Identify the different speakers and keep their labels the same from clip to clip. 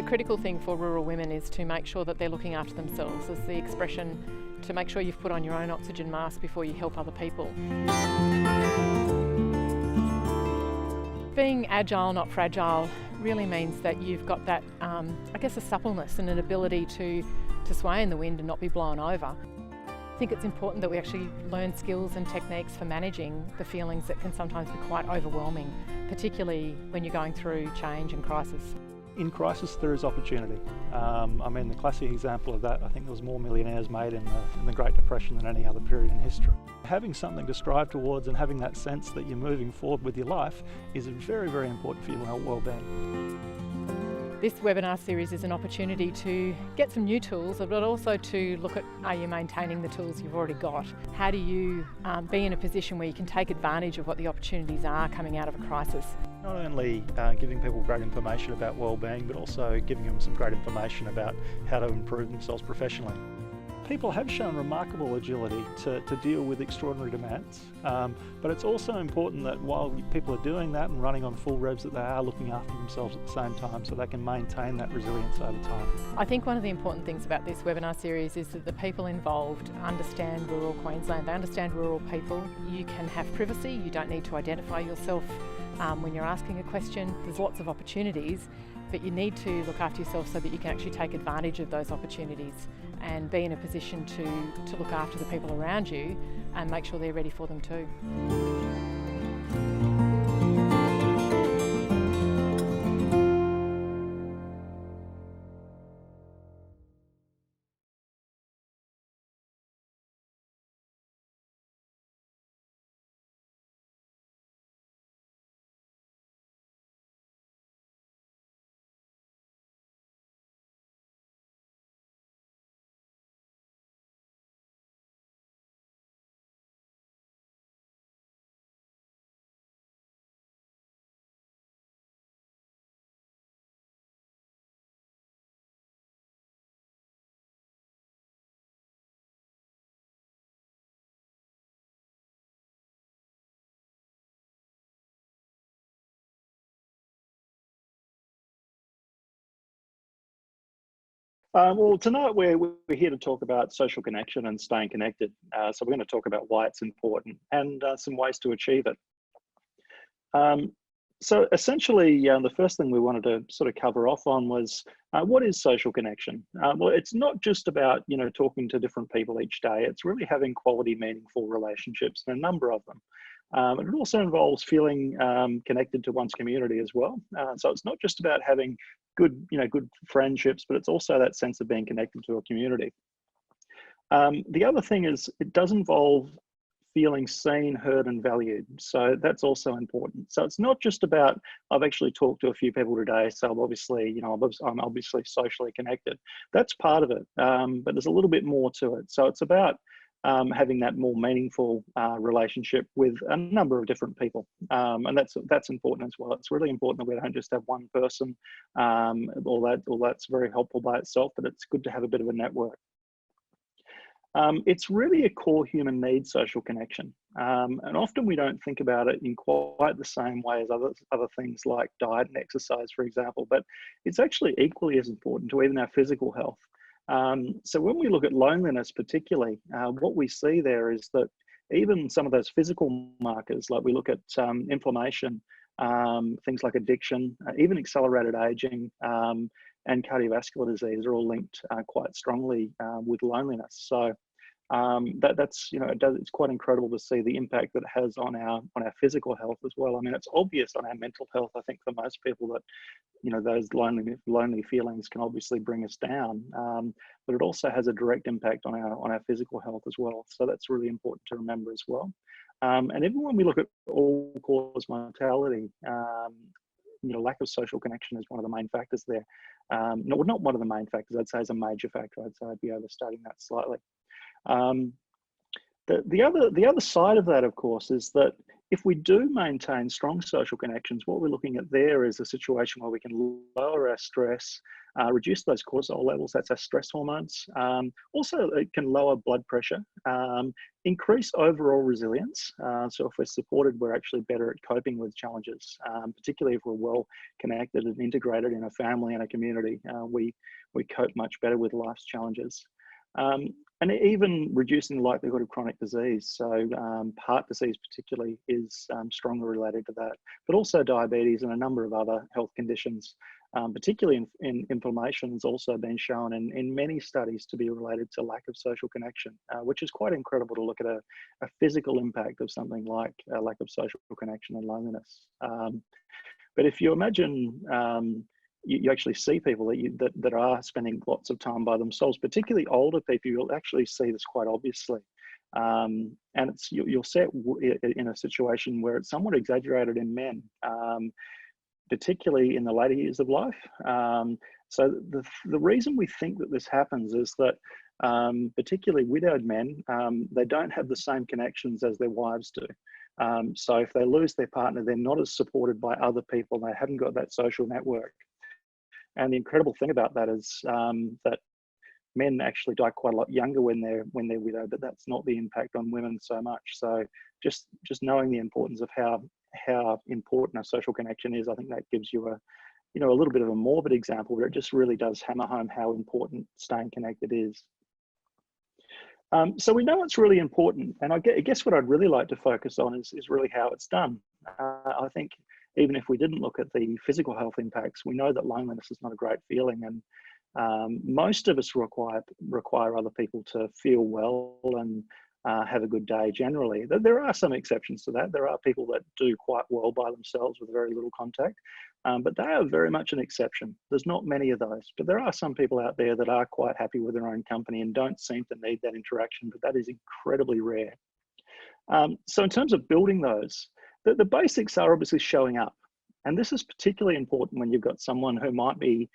Speaker 1: critical thing for rural women is to make sure that they're looking after themselves. As the expression, to make sure you've put on your own oxygen mask before you help other people. Being agile, not fragile, really means that you've got that, I guess, a suppleness and an ability to sway in the wind and not be blown over. I think it's important that we actually learn skills and techniques for managing the feelings that can sometimes be quite overwhelming, particularly when you're going through change and crisis.
Speaker 2: In crisis, there is opportunity. I mean, the classic example of that, I think there was more millionaires made in the Great Depression than any other period in history. Having something to strive towards and having that sense that you're moving forward with your life is very, very important for your well-being.
Speaker 1: This webinar series is an opportunity to get some new tools, but also to look at, are you maintaining the tools you've already got? How do you be in a position where you can take advantage of what the opportunities are coming out of a crisis?
Speaker 2: Not only giving people great information about well-being, but also giving them some great information about how to improve themselves professionally. People have shown remarkable agility to deal with extraordinary demands, but it's also important that while people are doing that and running on full revs, that they are looking after themselves at the same time so they can maintain that resilience over time.
Speaker 1: I think one of the important things about this webinar series is that the people involved understand rural Queensland, they understand rural people. You can have privacy, you don't need to identify yourself when you're asking a question. There's lots of opportunities, but you need to look after yourself so that you can actually take advantage of those opportunities and be in a position to look after the people around you and make sure they're ready for them too.
Speaker 2: Well, tonight we're here to talk about social connection and staying connected. So we're going to talk about why it's important and some ways to achieve it. So essentially, the first thing we wanted to sort of cover off on was what is social connection? Well, it's not just about talking to different people each day. It's really having quality, meaningful relationships, and a number of them. And it also involves feeling connected to one's community as well. So it's not just about having good friendships, but it's also that sense of being connected to a community. The other thing is it does involve feeling seen, heard, and valued. So that's also important. So it's not just about, I've actually talked to a few people today, so I'm obviously socially connected. That's part of it, but there's a little bit more to it. So it's about having that more meaningful relationship with a number of different people, and that's important as well. It's really important that we don't just have one person. All that's very helpful by itself, but it's good to have a bit of a network. It's really a core human need, social connection, and often we don't think about it in quite the same way as other things like diet and exercise, for example. But it's actually equally as important to even our physical health. So when we look at loneliness particularly, what we see there is that even some of those physical markers, like we look at inflammation, things like addiction, even accelerated aging, and cardiovascular disease are all linked quite strongly with loneliness. So it's quite incredible to see the impact that it has on our physical health as well. I mean, it's obvious on our mental health. I think for most people that those lonely feelings can obviously bring us down, but it also has a direct impact on our physical health as well. So that's really important to remember as well. And even when we look at all-cause mortality, lack of social connection is one of the main factors there. No, not one of the main factors. I'd say is a major factor. I'd be overstating that slightly. The other side of that, of course, is that if we do maintain strong social connections, what we're looking at there is a situation where we can lower our stress, reduce those cortisol levels, that's our stress hormones. Also, it can lower blood pressure, increase overall resilience. So if we're supported, we're actually better at coping with challenges, particularly if we're well connected and integrated in a family and a community. We cope much better with life's challenges. And even reducing the likelihood of chronic disease. So heart disease particularly is strongly related to that, but also diabetes and a number of other health conditions, particularly in inflammation, has also been shown in many studies to be related to lack of social connection, which is quite incredible to look at a physical impact of something like a lack of social connection and loneliness. But if you imagine you actually see people that are spending lots of time by themselves, particularly older people, you'll actually see this quite obviously. And you'll see it in a situation where it's somewhat exaggerated in men, particularly in the later years of life. So the reason we think that this happens is that particularly widowed men, they don't have the same connections as their wives do. So if they lose their partner, they're not as supported by other people. They haven't got that social network. And the incredible thing about that is that men actually die quite a lot younger when they're widowed, but that's not the impact on women so much. So just knowing the importance of how important a social connection is, I think that gives you a little bit of a morbid example, but it just really does hammer home how important staying connected is. So we know it's really important, and I guess what I'd really like to focus on is really how it's done. I think even if we didn't look at the physical health impacts, we know that loneliness is not a great feeling, and most of us require other people to feel well and have a good day generally. There are some exceptions to that. There are people that do quite well by themselves with very little contact, but they are very much an exception. There's not many of those, but there are some people out there that are quite happy with their own company and don't seem to need that interaction, but that is incredibly rare. So in terms of building those, the basics are obviously showing up. And this is particularly important when you've got someone who might be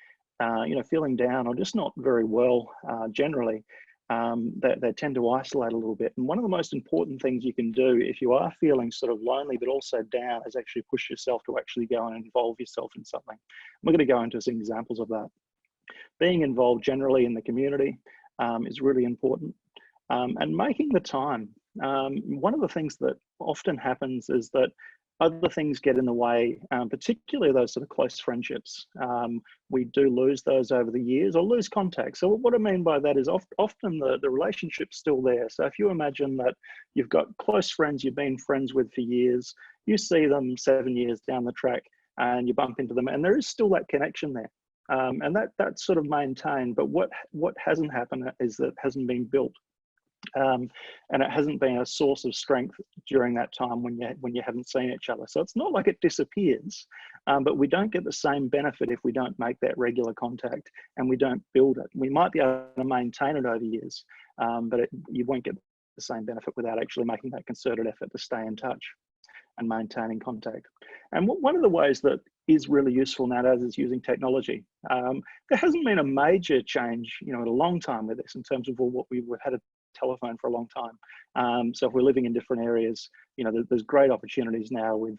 Speaker 2: feeling down or just not very well generally. They tend to isolate a little bit. And one of the most important things you can do if you are feeling sort of lonely but also down is actually push yourself to actually go and involve yourself in something. We're going to go into some examples of that. Being involved generally in the community is really important. And making the time. One of the things that often happens is that other things get in the way, particularly those sort of close friendships. We do lose those over the years or lose contact. So what I mean by that is often the relationship's still there. So if you imagine that you've got close friends you've been friends with for years, you see them 7 years down the track and you bump into them and there is still that connection there. And that's sort of maintained, but what hasn't happened is that it hasn't been built. And it hasn't been a source of strength during that time when you haven't seen each other. So it's not like it disappears, but we don't get the same benefit if we don't make that regular contact and we don't build it. We might be able to maintain it over years, but you won't get the same benefit without actually making that concerted effort to stay in touch and maintaining contact. And one of the ways that is really useful nowadays is using technology. There hasn't been a major change, in a long time with this in terms of what we've had a telephone for a long time. So if we're living in different areas, there's great opportunities now with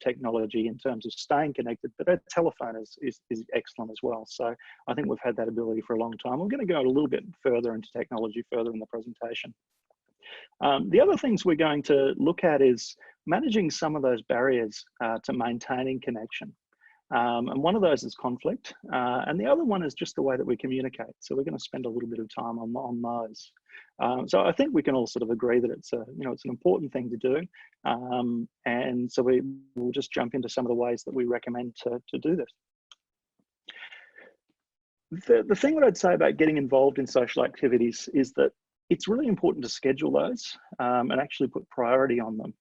Speaker 2: technology in terms of staying connected, but a telephone is excellent as well. So I think we've had that ability for a long time. We're going to go a little bit further into technology further in the presentation. The other things we're going to look at is managing some of those barriers to maintaining connection. And one of those is conflict, and the other one is just the way that we communicate. So we're going to spend a little bit of time on those. So I think we can all sort of agree that it's an important thing to do, and so we'll just jump into some of the ways that we recommend to do this. The thing that I'd say about getting involved in social activities is that it's really important to schedule those and actually put priority on them.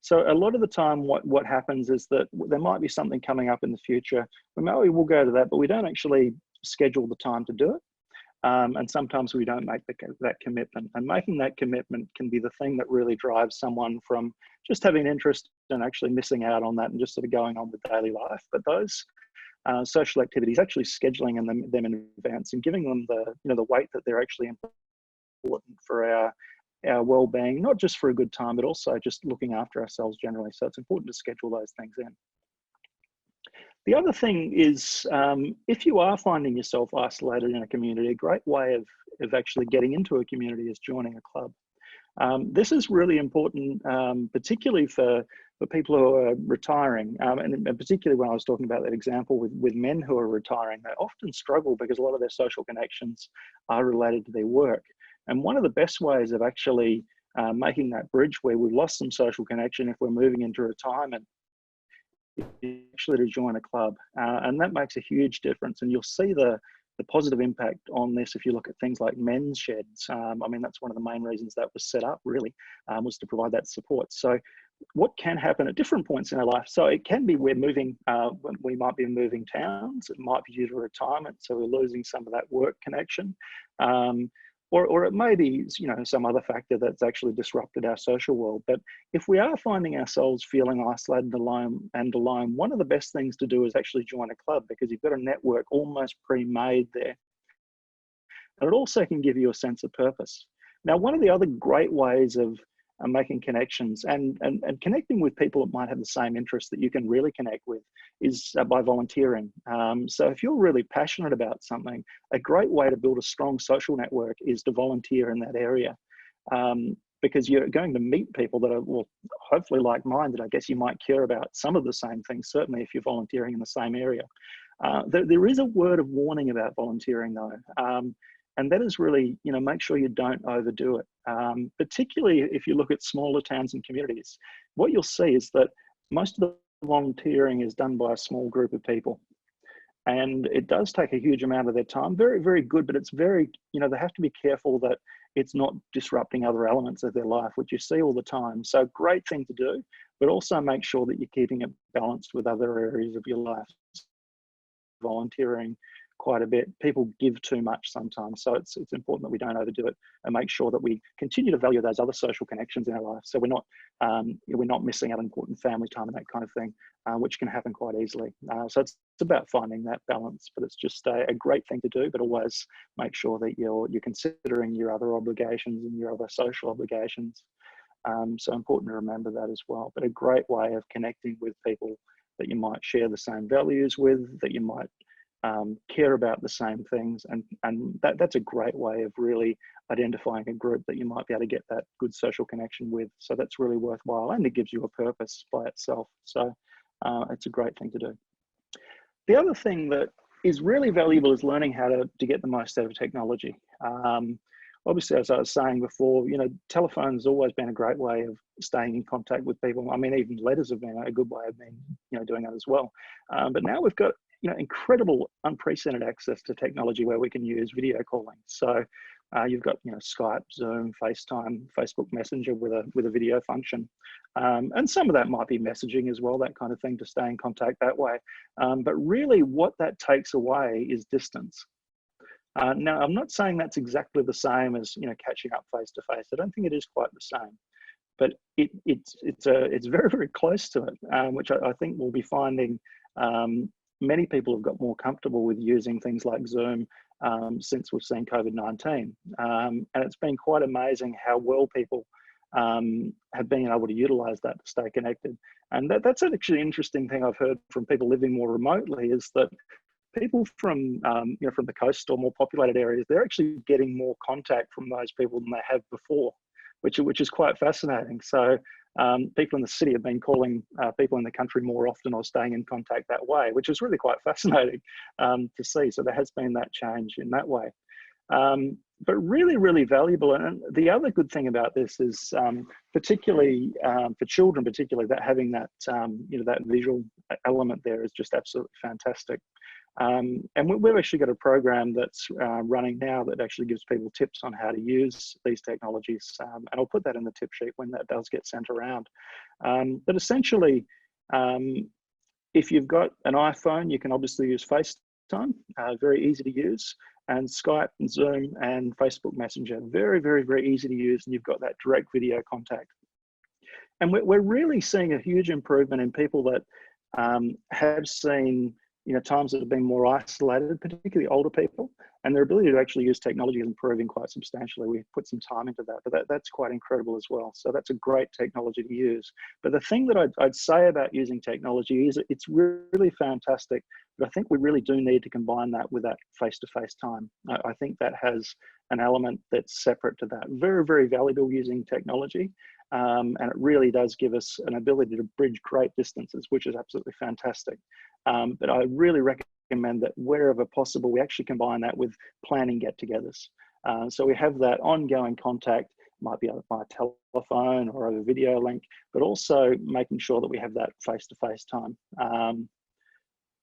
Speaker 2: So a lot of the time what happens is that there might be something coming up in the future. Maybe we'll go to that, but we don't actually schedule the time to do it. And sometimes we don't make that commitment. And making that commitment can be the thing that really drives someone from just having an interest and actually missing out on that and just sort of going on with daily life. But those social activities, actually scheduling them in advance and giving them the weight that they're actually important for our our well-being, not just for a good time, but also just looking after ourselves generally. So it's important to schedule those things in. The other thing is, if you are finding yourself isolated in a community, a great way of actually getting into a community is joining a club. This is really important, particularly for people who are retiring, and particularly when I was talking about that example with men who are retiring, they often struggle because a lot of their social connections are related to their work. And one of the best ways of actually making that bridge where we've lost some social connection if we're moving into retirement is actually to join a club. And that makes a huge difference. And you'll see the positive impact on this if you look at things like men's sheds. I mean, that's one of the main reasons that was set up, really, was to provide that support. So what can happen at different points in our life? So it can be we're moving, we might be moving towns, it might be due to retirement, so we're losing some of that work connection. Or it may be, you know, some other factor that's actually disrupted our social world. But if we are finding ourselves feeling isolated and alone, one of the best things to do is actually join a club, because you've got a network almost pre-made there. And it also can give you a sense of purpose. Now, one of the other great ways of making connections and connecting with people that might have the same interests that you can really connect with is by volunteering. So if you're really passionate about something, a great way to build a strong social network is to volunteer in that area, because you're going to meet people that are, well, hopefully like-minded. I guess you might care about some of the same things, certainly if you're volunteering in the same area. There is a word of warning about volunteering though. And that is really, you know, make sure you don't overdo it. Particularly if you look at smaller towns and communities, what you'll see is that most of the volunteering is done by a small group of people. And it does take a huge amount of their time. Very, very good, but it's very, you know, they have to be careful that it's not disrupting other elements of their life, which you see all the time. So great thing to do, but also make sure that you're keeping it balanced with other areas of your life. Volunteering quite a bit. People give too much sometimes. So it's important that we don't overdo it and make sure that we continue to value those other social connections in our life. So we're not missing out on important family time and that kind of thing, which can happen quite easily. So it's about finding that balance, but it's just a great thing to do, but always make sure that you're considering your other obligations and your other social obligations. So important to remember that as well, but a great way of connecting with people that you might share the same values with, that you might care about the same things, and that's a great way of really identifying a group that you might be able to get that good social connection with. So that's really worthwhile, and it gives you a purpose by itself. So it's a great thing to do. The other thing that is really valuable is learning how to get the most out of technology. Obviously, as I was saying before, you know, telephone's always been a great way of staying in contact with people. I mean, even letters have been a good way of doing that as well. But now we've got, you know, incredible, unprecedented access to technology where we can use video calling. So you've got, you know, Skype, Zoom, FaceTime, Facebook Messenger with a video function, and some of that might be messaging as well, that kind of thing, to stay in contact that way. But really, what that takes away is distance. Now, I'm not saying that's exactly the same as, you know, catching up face to face. I don't think it is quite the same, but it's very, very close to it, which I think we'll be finding. Many people have got more comfortable with using things like Zoom since we've seen COVID-19. And it's been quite amazing how well people have been able to utilize that to stay connected. And that's actually an interesting thing I've heard from people living more remotely, is that people from from the coast or more populated areas, they're actually getting more contact from those people than they have before, which is quite fascinating. So people in the city have been calling people in the country more often or staying in contact that way, which is really quite fascinating to see. So there has been that change in that way. But really, really valuable. And the other good thing about this is, particularly for children, that having that that visual element there is just absolutely fantastic. And we've actually got a program that's running now that actually gives people tips on how to use these technologies. And I'll put that in the tip sheet when that does get sent around. But essentially, if you've got an iPhone, you can obviously use FaceTime, very easy to use, and Skype and Zoom and Facebook Messenger, very, very, very easy to use, and you've got that direct video contact. And we're really seeing a huge improvement in people that have seen times that have been more isolated, particularly older people, and their ability to actually use technology is improving quite substantially. We've put some time into that, but that's quite incredible as well. So that's a great technology to use. But the thing that I'd say about using technology is it's really fantastic, but I think we really do need to combine that with that face-to-face time. I think that has an element that's separate to that. Very, very valuable using technology. And it really does give us an ability to bridge great distances, which is absolutely fantastic. But I really recommend that wherever possible, we actually combine that with planning get-togethers. So we have that ongoing contact, might be by telephone or over video link, but also making sure that we have that face-to-face time.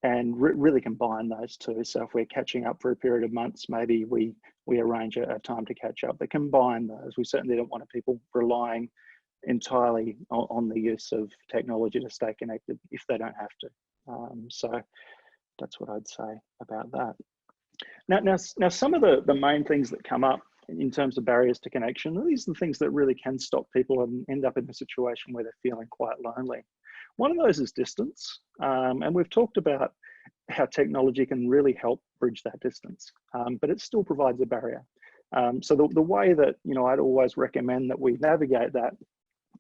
Speaker 2: And really combine those two. So if we're catching up for a period of months, maybe we arrange a time to catch up, but combine those. We certainly don't want people relying entirely on the use of technology to stay connected if they don't have to. So that's what I'd say about that. Now some of the main things that come up in terms of barriers to connection, these are the things that really can stop people and end up in a situation where they're feeling quite lonely. One of those is distance, and we've talked about how technology can really help bridge that distance, but it still provides a barrier. So the way that I'd always recommend that we navigate that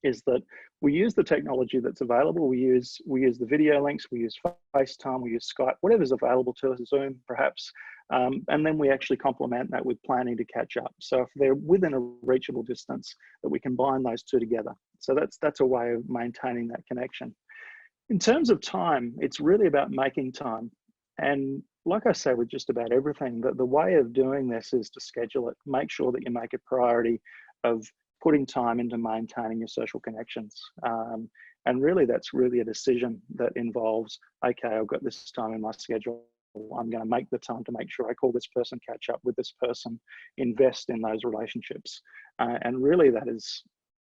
Speaker 2: is that we use the technology that's available. We use the video links, we use FaceTime, we use Skype, whatever's available to us, Zoom perhaps, and then we actually complement that with planning to catch up. So if they're within a reachable distance, that we combine those two together. So that's a way of maintaining that connection. In terms of time, it's really about making time. And like I say, with just about everything, the way of doing this is to schedule it. Make sure that you make a priority of putting time into maintaining your social connections. And really, that's really a decision that involves, okay, I've got this time in my schedule. I'm going to make the time to make sure I call this person, catch up with this person, invest in those relationships. And really, that is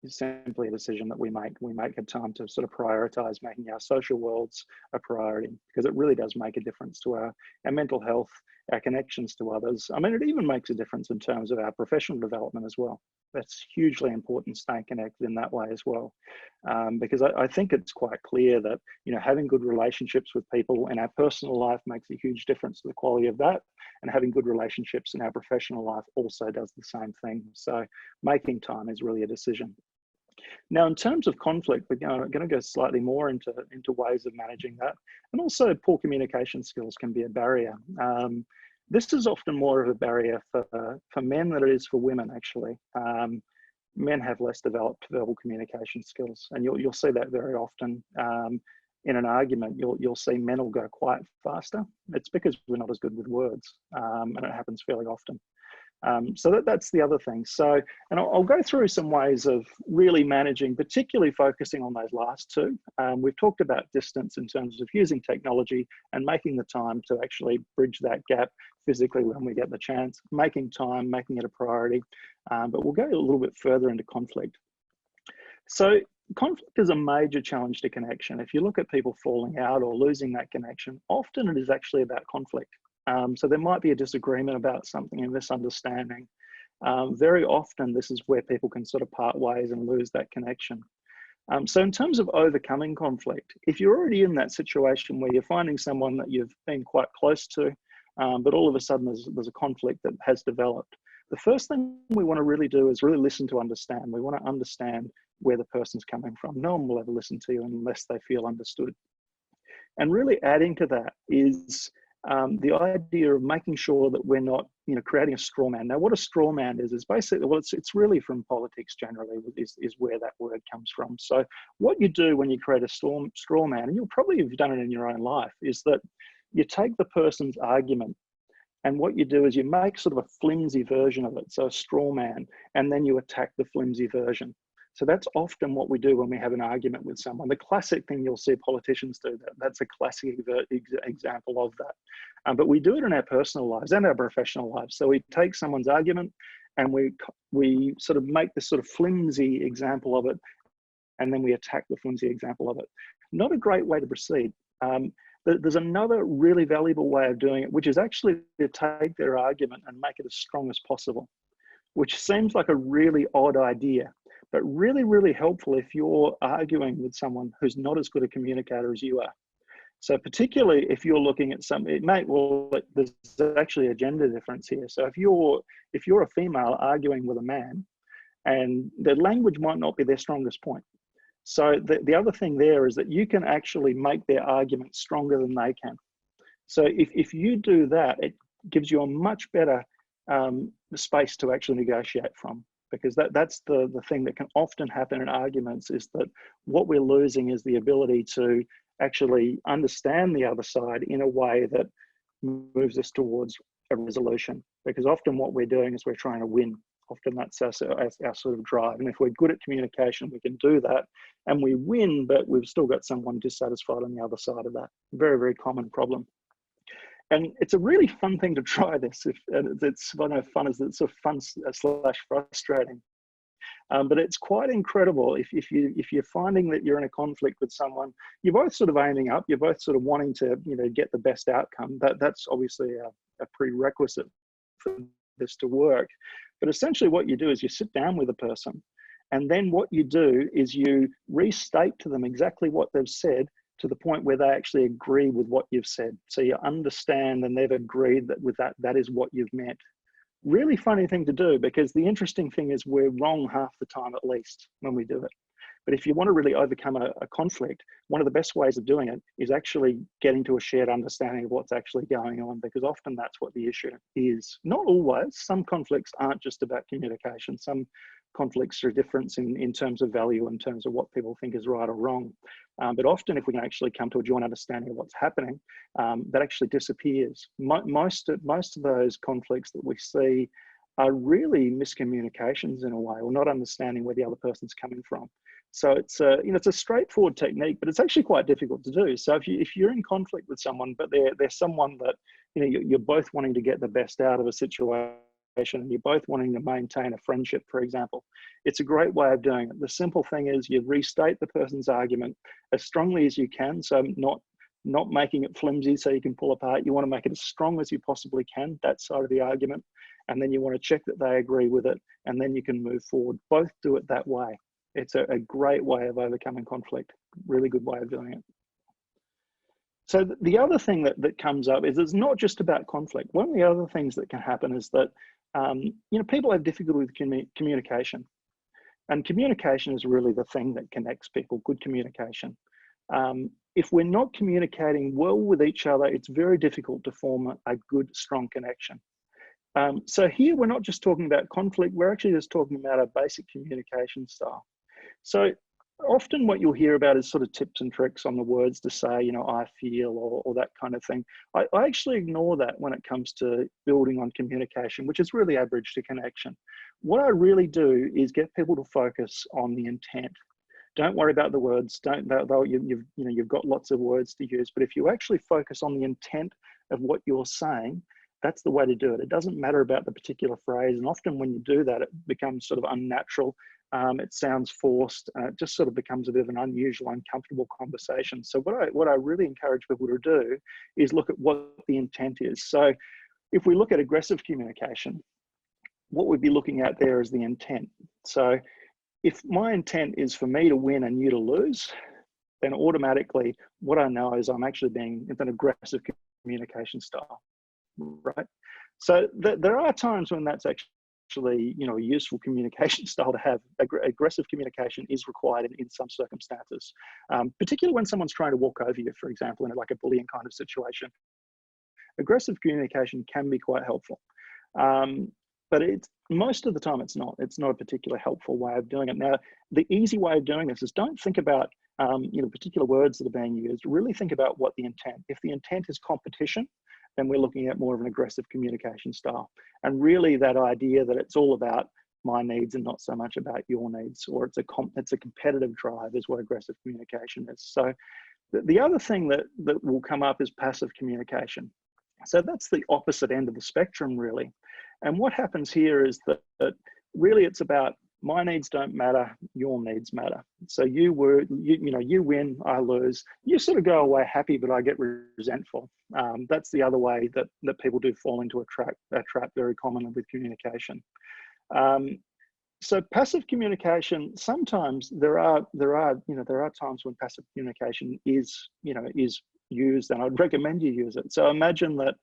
Speaker 2: simply a decision that we make. We make a time to sort of prioritize making our social worlds a priority, because it really does make a difference to our mental health, our connections to others. I mean, it even makes a difference in terms of our professional development as well. That's hugely important, staying connected in that way as well. Because I think it's quite clear that, having good relationships with people in our personal life makes a huge difference to the quality of that. And having good relationships in our professional life also does the same thing. So making time is really a decision. Now, in terms of conflict, we're going to go slightly more into ways of managing that. And also poor communication skills can be a barrier. This is often more of a barrier for men than it is for women, actually. Men have less developed verbal communication skills, and you'll see that very often. In an argument, you'll see men will go quiet faster. It's because we're not as good with words, and it happens fairly often. So that's the other thing. So, and I'll go through some ways of really managing, particularly focusing on those last two. We've talked about distance in terms of using technology and making the time to actually bridge that gap physically when we get the chance, making time, making it a priority. But we'll go a little bit further into conflict. So conflict is a major challenge to connection. If you look at people falling out or losing that connection, often it is actually about conflict. So there might be a disagreement about something, a misunderstanding. Very often, this is where people can sort of part ways and lose that connection. So in terms of overcoming conflict, if you're already in that situation where you're finding someone that you've been quite close to, but all of a sudden there's a conflict that has developed, the first thing we want to really do is really listen to understand. We want to understand where the person's coming from. No one will ever listen to you unless they feel understood. And really adding to that is the idea of making sure that we're not, creating a straw man. Now, what a straw man is basically, well, it's really from politics generally, is where that word comes from. So what you do when you create a straw man, and you'll probably have done it in your own life, is that you take the person's argument, and what you do is you make sort of a flimsy version of it, so a straw man, and then you attack the flimsy version. So that's often what we do when we have an argument with someone. The classic thing you'll see politicians do, that's a classic example of that. But we do it in our personal lives and our professional lives. So we take someone's argument and we sort of make this sort of flimsy example of it, and then we attack the flimsy example of it. Not a great way to proceed. There's another really valuable way of doing it, which is actually to take their argument and make it as strong as possible, which seems like a really odd idea, but really, really helpful if you're arguing with someone who's not as good a communicator as you are. So particularly if you're looking at some, there's actually a gender difference here. So if you're a female arguing with a man, and their language might not be their strongest point. So the other thing there is that you can actually make their argument stronger than they can. So if you do that, it gives you a much better space to actually negotiate from, because that's the thing that can often happen in arguments, is that what we're losing is the ability to actually understand the other side in a way that moves us towards a resolution. Because often what we're doing is we're trying to win. Often that's our sort of drive. And if we're good at communication, we can do that and we win, but we've still got someone dissatisfied on the other side of that. Very, very common problem. And it's a really fun thing to try this. And it's, I know fun is, it's sort of fun / frustrating. But it's quite incredible if you're finding that you're in a conflict with someone, you're both sort of aiming up, you're both sort of wanting to, get the best outcome. That's obviously a prerequisite for this to work. But essentially what you do is you sit down with a person, and then what you do is you restate to them exactly what they've said, to the point where they actually agree with what you've said. So you understand and they've agreed that with that is what you've meant. Really funny thing to do, because the interesting thing is we're wrong half the time, at least, when we do it. But if you want to really overcome a conflict, one of the best ways of doing it is actually getting to a shared understanding of what's actually going on, because often that's what the issue is. Not always. Some conflicts aren't just about communication. Some conflicts are a difference in terms of value, in terms of what people think is right or wrong. But often if we can actually come to a joint understanding of what's happening, that actually disappears. Most of those conflicts that we see are really miscommunications in a way, or not understanding where the other person's coming from. So it's it's a straightforward technique, but it's actually quite difficult to do. So if you're in conflict with someone, but they're someone that you're both wanting to get the best out of a situation, and you're both wanting to maintain a friendship, for example, it's a great way of doing it. The simple thing is you restate the person's argument as strongly as you can, so not making it flimsy so you can pull apart. You want to make it as strong as you possibly can, that side of the argument, and then you want to check that they agree with it, and then you can move forward. Both do it that way. It's a great way of overcoming conflict, really good way of doing it. So the other thing that comes up is it's not just about conflict. One of the other things that can happen is that people have difficulty with communication, and communication is really the thing that connects people. Good communication. If we're not communicating well with each other, it's very difficult to form a good, strong connection. So here we're not just talking about conflict, we're actually just talking about a basic communication style. So often what you'll hear about is sort of tips and tricks on the words to say, I feel, or that kind of thing. I actually ignore that when it comes to building on communication, which is really our bridge to connection. What I really do is get people to focus on the intent. Don't worry about the words. You've got lots of words to use, but if you actually focus on the intent of what you're saying, that's the way to do it. It doesn't matter about the particular phrase, and often when you do that, it becomes sort of unnatural. It sounds forced, and it just sort of becomes a bit of an unusual, uncomfortable conversation. So what I really encourage people to do is look at what the intent is. So if we look at aggressive communication, what we'd be looking at there is the intent. So if my intent is for me to win and you to lose, then automatically what I know is I'm actually being an aggressive communication style, right? So there are times when that's actually a useful communication style to have. Aggressive communication is required in some circumstances, particularly when someone's trying to walk over you, for example, in like a bullying kind of situation. Aggressive communication can be quite helpful, but most of the time it's not a particularly helpful way of doing it. Now, the easy way of doing this is don't think about particular words that are being used. Really think about what the intent. If the intent is competition, then we're looking at more of an aggressive communication style. And really that idea that it's all about my needs and not so much about your needs, or it's a competitive drive, is what aggressive communication is. So the other thing that will come up is passive communication. So that's the opposite end of the spectrum, really. And what happens here is that really it's about my needs don't matter, your needs matter. So you win, I lose. You sort of go away happy, but I get resentful. That's the other way that people do fall into a trap very commonly with communication. So passive communication, sometimes there are times when passive communication is used, and I'd recommend you use it. So imagine that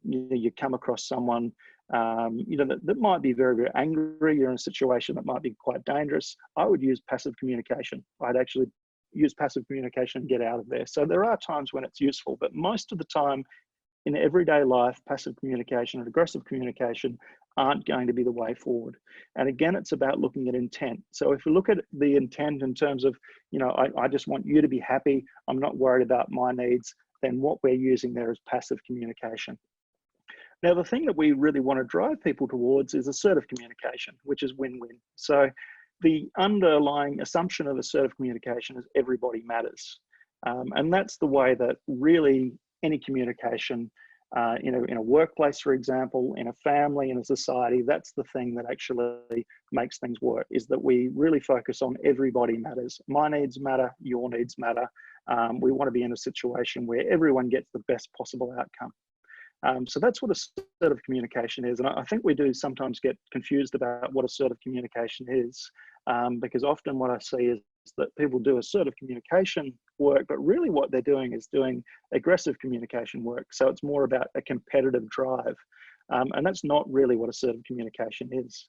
Speaker 2: you come across someone that might be very, very angry. You're in a situation that might be quite dangerous. I would use passive communication. I'd actually use passive communication and get out of there. So there are times when it's useful, but most of the time in everyday life, passive communication and aggressive communication aren't going to be the way forward. And again, it's about looking at intent. So if we look at the intent in terms of, I just want you to be happy, I'm not worried about my needs, then what we're using there is passive communication. Now, the thing that we really want to drive people towards is assertive communication, which is win-win. So the underlying assumption of assertive communication is everybody matters. And that's the way that really any communication, in a workplace, for example, in a family, in a society, that's the thing that actually makes things work, is that we really focus on everybody matters. My needs matter, your needs matter. We want to be in a situation where everyone gets the best possible outcome. So that's what assertive communication is. And I think we do sometimes get confused about what assertive communication is, because often what I see is that people do assertive communication work, but really what they're doing is doing aggressive communication work. So it's more about a competitive drive. And that's not really what assertive communication is.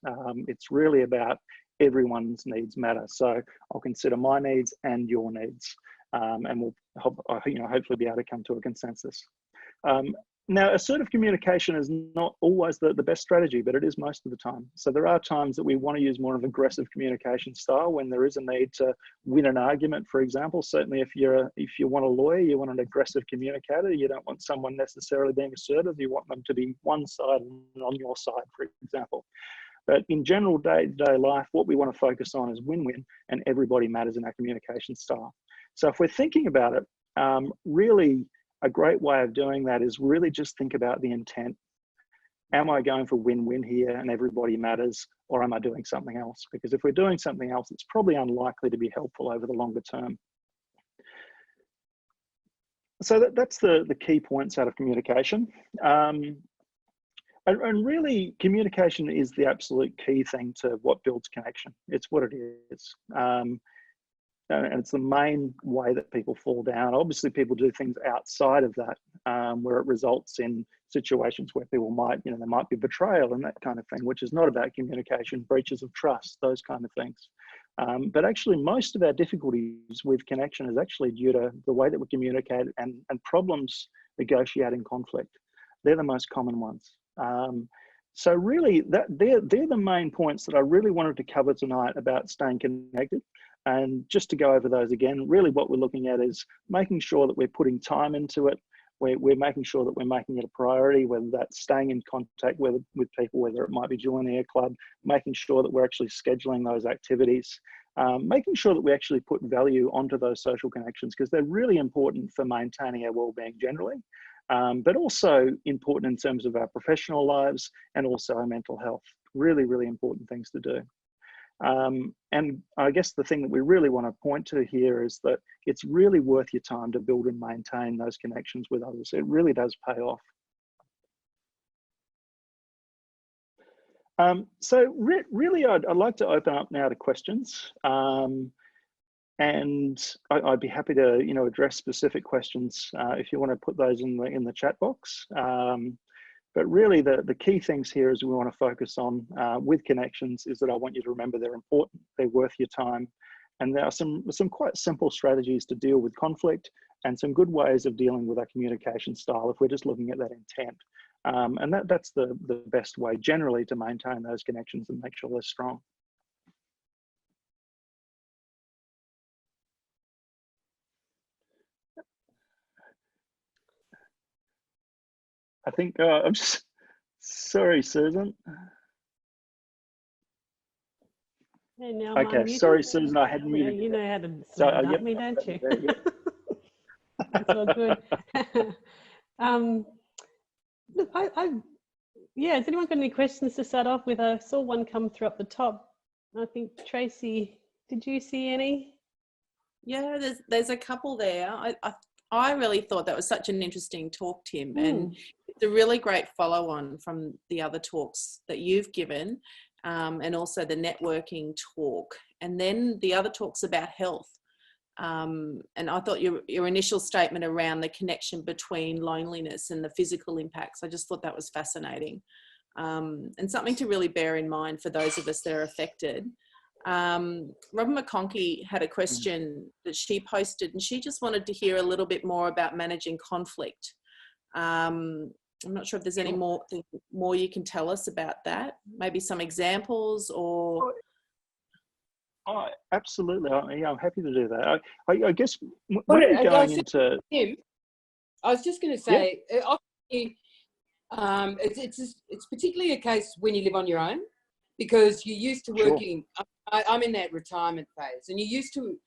Speaker 2: It's really about everyone's needs matter. So I'll consider my needs and your needs, and we'll hopefully be able to come to a consensus. Now, assertive communication is not always the best strategy, but it is most of the time. So there are times that we want to use more of an aggressive communication style when there is a need to win an argument, for example. Certainly if you want a lawyer, you want an aggressive communicator. You don't want someone necessarily being assertive. You want them to be one side and on your side, for example. But in general day-to-day life, what we want to focus on is win-win, and everybody matters in our communication style. So if we're thinking about it, really, a great way of doing that is really just think about the intent. Am I going for win-win here and everybody matters, or am I doing something else? Because if we're doing something else, it's probably unlikely to be helpful over the longer term. So that's the key points out of communication. And really, communication is the absolute key thing to what builds connection. It's what it is. And it's the main way that people fall down. Obviously, people do things outside of that, where it results in situations where people might, there might be betrayal and that kind of thing, which is not about communication, breaches of trust, those kind of things. But actually, most of our difficulties with connection is actually due to the way that we communicate and problems negotiating conflict. They're the most common ones. So really, they're the main points that I really wanted to cover tonight about staying connected. And just to go over those again, really what we're looking at is making sure that we're putting time into it. We're making sure that we're making it a priority, whether that's staying in contact with people, whether it might be joining a club, making sure that we're actually scheduling those activities, making sure that we actually put value onto those social connections, because they're really important for maintaining our well-being generally, but also important in terms of our professional lives and also our mental health. Really, really important things to do. And I guess the thing that we really want to point to here is that it's really worth your time to build and maintain those connections with others. It really does pay off. So really, I'd like to open up now to questions. And I'd be happy to, address specific questions if you want to put those in the chat box. But really, the key things here is we want to focus on with connections is that I want you to remember they're important, they're worth your time. And there are some quite simple strategies to deal with conflict and some good ways of dealing with our communication style if we're just looking at that intent. And that's the best way generally to maintain those connections and make sure they're strong. I think I'm just sorry, Susan.
Speaker 3: Hey, now
Speaker 2: okay, sorry, Susan, I hadn't muted.
Speaker 3: You know how to smart up me, don't you? That's all good. Look, has anyone got any questions to start off with? I saw one come through up the top. I think Tracy, did you see any?
Speaker 4: Yeah, there's a couple there. I really thought that was such an interesting talk, Tim, and it's a really great follow-on from the other talks that you've given, and also the networking talk. And then the other talks about health. And I thought your initial statement around the connection between loneliness and the physical impacts, I just thought that was fascinating, and something to really bear in mind for those of us that are affected. Robin McConkey had a question that she posted, and she just wanted to hear a little bit more about managing conflict. I'm not sure if there's any more you can tell us about that. Maybe some examples or...
Speaker 2: Oh, absolutely. I'm happy to do that. I guess when we're going into...
Speaker 5: Tim, I was just going to say, it's particularly a case when you live on your own, because you're used to working... Sure. I'm in that retirement phase, and you're used to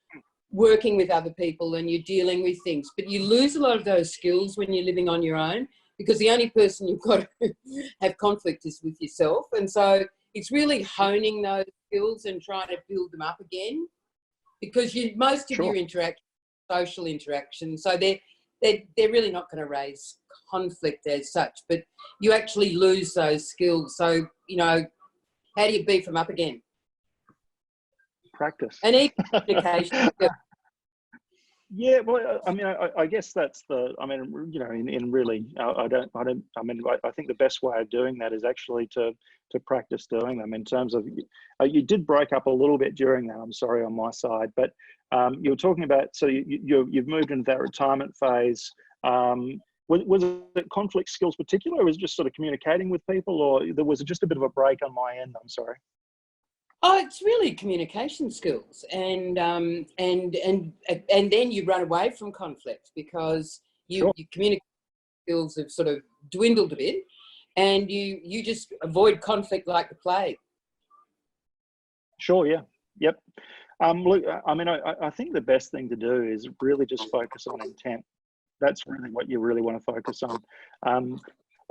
Speaker 5: working with other people and you're dealing with things, but you lose a lot of those skills when you're living on your own, because the only person you've got to have conflict is with yourself. And so it's really honing those skills and trying to build them up again, because most of your interactions, social interactions, so they're really not going to raise conflict as such, but you actually lose those skills. So, how do you beef them up again?
Speaker 2: Practice.
Speaker 5: And even communication.
Speaker 2: Yeah, well, I mean, I guess that's I think the best way of doing that is actually to practice doing them. In terms of, you did break up a little bit during that, I'm sorry, on my side, but you were talking about, so you've moved into that retirement phase. Was it conflict skills particular, or was it just sort of communicating with people, or was it just a bit of a break on my end? I'm sorry.
Speaker 5: Oh, it's really communication skills, and then you run away from conflict because your communication skills have sort of dwindled a bit, and you just avoid conflict like the plague.
Speaker 2: Sure. Yeah. Yep. Look, I mean, I think the best thing to do is really just focus on intent. That's really what you really want to focus on.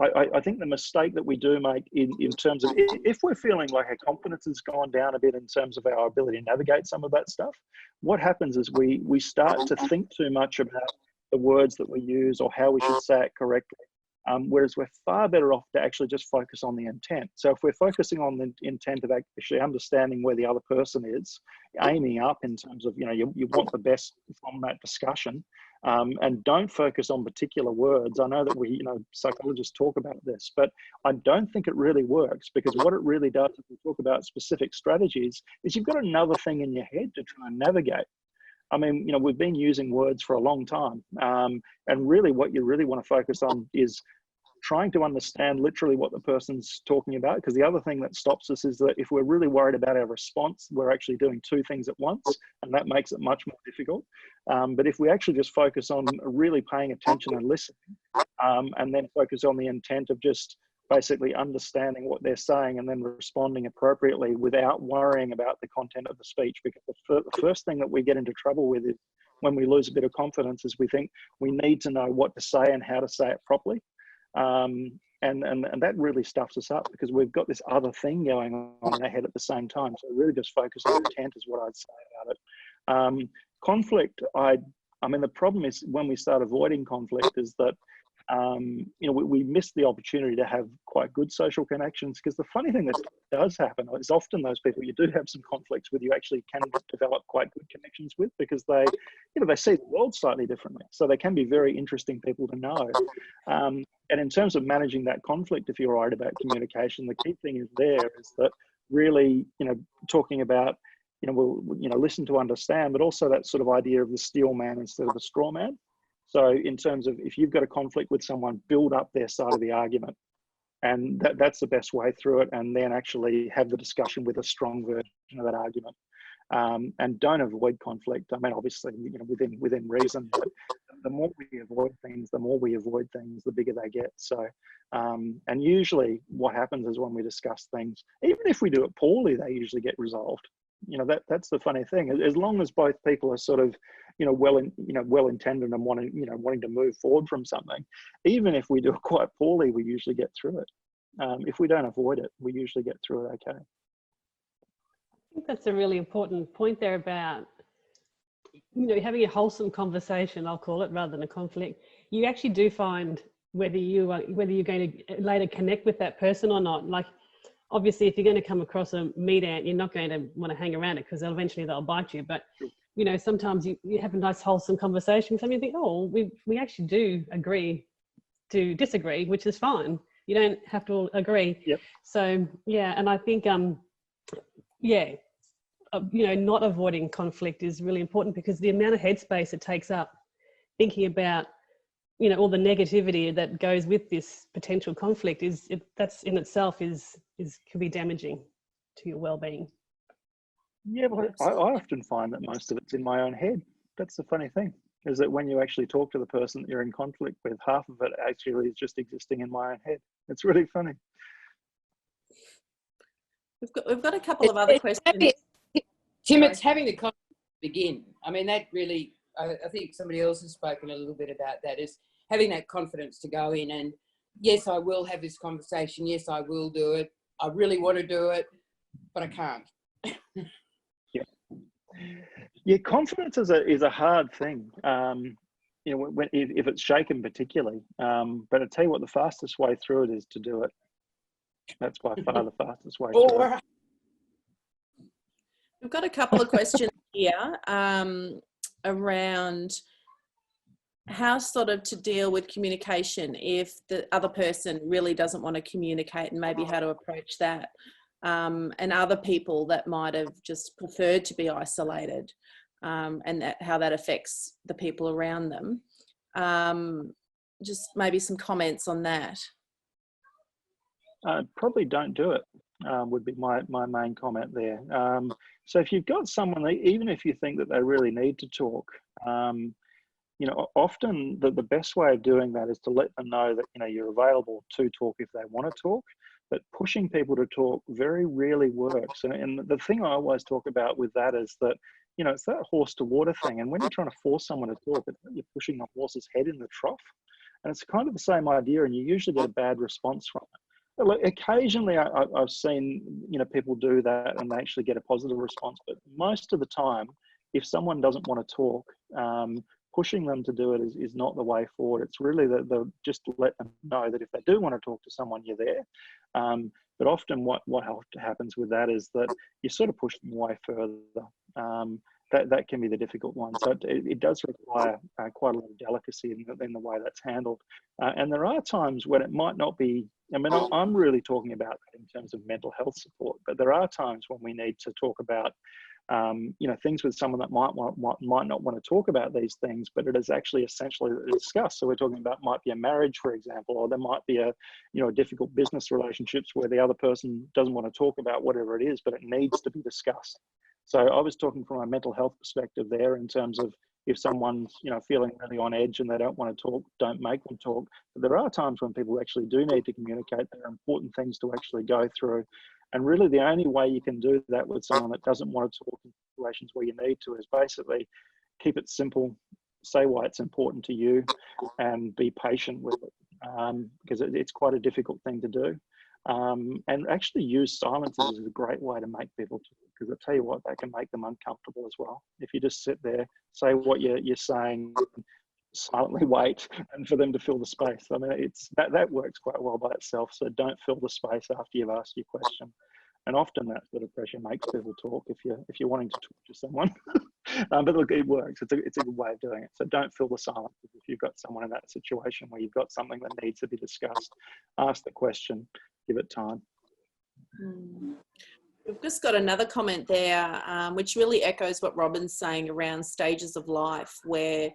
Speaker 2: I think the mistake that we do make in terms of, if we're feeling like our confidence has gone down a bit in terms of our ability to navigate some of that stuff, what happens is we start to think too much about the words that we use or how we should say it correctly. Whereas we're far better off to actually just focus on the intent. So if we're focusing on the intent of actually understanding where the other person is, aiming up in terms of, you want the best from that discussion, and don't focus on particular words. I know that psychologists talk about this, but I don't think it really works, because what it really does, if we talk about specific strategies, is you've got another thing in your head to try and navigate. I mean, we've been using words for a long time. And really what you really want to focus on is trying to understand literally what the person's talking about, because the other thing that stops us is that if we're really worried about our response, we're actually doing two things at once, and that makes it much more difficult. But if we actually just focus on really paying attention and listening, and then focus on the intent of just basically understanding what they're saying and then responding appropriately without worrying about the content of the speech, because the first thing that we get into trouble with is when we lose a bit of confidence is we think we need to know what to say and how to say it properly. And that really stuffs us up, because we've got this other thing going on in our head at the same time. So really just focus on intent is what I'd say about it. Conflict, I mean, the problem is when we start avoiding conflict is that we miss the opportunity to have quite good social connections, because the funny thing that does happen is often those people you do have some conflicts with, you actually can develop quite good connections with, because they see the world slightly differently. So they can be very interesting people to know. And in terms of managing that conflict, if you're worried about communication, the key thing is that really, talking about, listen to understand, but also that sort of idea of the steel man instead of the straw man. So in terms of, if you've got a conflict with someone, build up their side of the argument. And that's the best way through it. And then actually have the discussion with a strong version of that argument. And don't avoid conflict. I mean, obviously, within reason, but the more we avoid things, the bigger they get. So, and usually what happens is when we discuss things, even if we do it poorly, they usually get resolved. That's the funny thing. As long as both people are sort of, well intended and wanting to move forward from something, even if we do it quite poorly, we usually get through it. If we don't avoid it, we usually get through it okay.
Speaker 3: I think that's a really important point there about, having a wholesome conversation, I'll call it, rather than a conflict. You actually do find whether you're going to later connect with that person or not. Like, obviously, if you're going to come across a meat ant, you're not going to want to hang around it, because eventually they'll bite you. But you know, sometimes you have a nice wholesome conversation with somebody, you think, oh, we actually do agree to disagree, which is fine. You don't have to all agree.
Speaker 2: Yep.
Speaker 3: So yeah, and I think you know, not avoiding conflict is really important, because the amount of headspace it takes up thinking about, you know, all the negativity that goes with this potential conflict that's in itself can be damaging to your well-being.
Speaker 2: Yeah, but I often find that most of it's in my own head. That's the funny thing, is that when you actually talk to the person that you're in conflict with, half of it actually is just existing in my own head. It's really funny.
Speaker 4: We've got a couple of other questions.
Speaker 5: Tim, it's having the confidence to begin. I mean, that really, I think somebody else has spoken a little bit about that, is having that confidence to go in and, yes, I will have this conversation. Yes, I will do it. I really want to do it, but I can't.
Speaker 2: Yeah, confidence is a hard thing. You know, if it's shaken particularly. But I tell you what, the fastest way through it is to do it. That's by far the fastest way through it.
Speaker 4: We've got a couple of questions here around how sort of to deal with communication if the other person really doesn't want to communicate, and maybe how to approach that, and other people that might have just preferred to be isolated, and how that affects the people around them. Just maybe some comments on that.
Speaker 2: Probably don't do it, would be my main comment there. So if you've got someone, even if you think that they really need to talk, you know, often the best way of doing that is to let them know that, you know, you're available to talk if they want to talk, but pushing people to talk very rarely works. And the thing I always talk about with that is that, you know, it's that horse to water thing. And when you're trying to force someone to talk, you're pushing the horse's head in the trough. And it's kind of the same idea, and you usually get a bad response from it. Look, occasionally I've seen, you know, people do that and they actually get a positive response, but most of the time, if someone doesn't want to talk, pushing them to do it is not the way forward. It's really just let them know that if they do want to talk to someone, you're there. But often what happens with that is that you sort of push them away further. That can be the difficult one. So it does require quite a lot of delicacy in the way that's handled. And there are times when it might not be, I mean, I'm really talking about that in terms of mental health support, but there are times when we need to talk about, you know, things with someone that might not want to talk about these things, but it is actually essentially discussed. So we're talking about, might be a marriage, for example, or there might be difficult business relationships where the other person doesn't want to talk about whatever it is, but it needs to be discussed. So I was talking from a mental health perspective there, in terms of if someone's, you know, feeling really on edge and they don't want to talk, don't make them talk. But there are times when people actually do need to communicate. There are important things to actually go through. And really the only way you can do that with someone that doesn't want to talk in situations where you need to is basically keep it simple, say why it's important to you, and be patient with it, because it's quite a difficult thing to do. And actually use silences is a great way to make people talk, because I tell you what, that can make them uncomfortable as well. If you just sit there, say what you're saying, silently wait, and for them to fill the space. I mean, that works quite well by itself. So don't fill the space after you've asked your question. And often that sort of pressure makes people talk if you're wanting to talk to someone. But look, it works. It's a good way of doing it. So don't fill the silence if you've got someone in that situation where you've got something that needs to be discussed. Ask the question, give it time.
Speaker 4: We've just got another comment there, which really echoes what Robin's saying around stages of life where